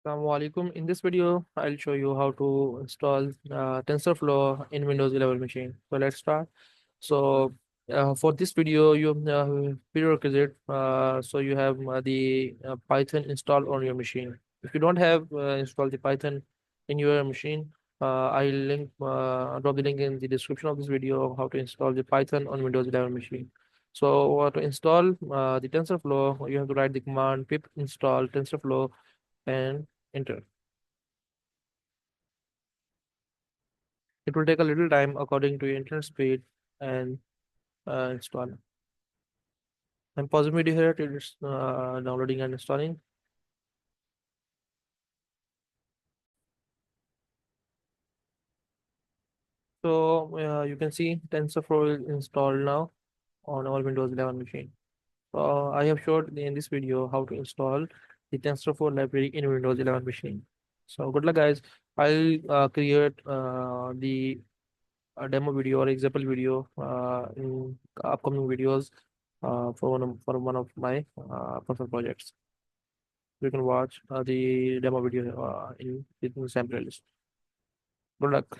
Assalamualaikum. In this video, I'll show you how to install TensorFlow in Windows 11 machine. So let's start. So for this video, you prerequisite. So you have the Python installed on your machine. If you don't have installed the Python in your machine, I'll drop the link in the description of this video of how to install the Python on Windows 11 machine. So to install the TensorFlow, you have to write the command pip install TensorFlow and enter. It will take a little time according to your internet speed and install. I'm pausing video here till it's downloading and installing. So you can see TensorFlow is installed now on all Windows 11 machine. I have showed in this video how to install the TensorFlow library in Windows 11 machine. So good luck, guys. I'll create the demo video or example video in upcoming videos for one of my personal projects. You can watch the demo video in the same playlist. Good luck.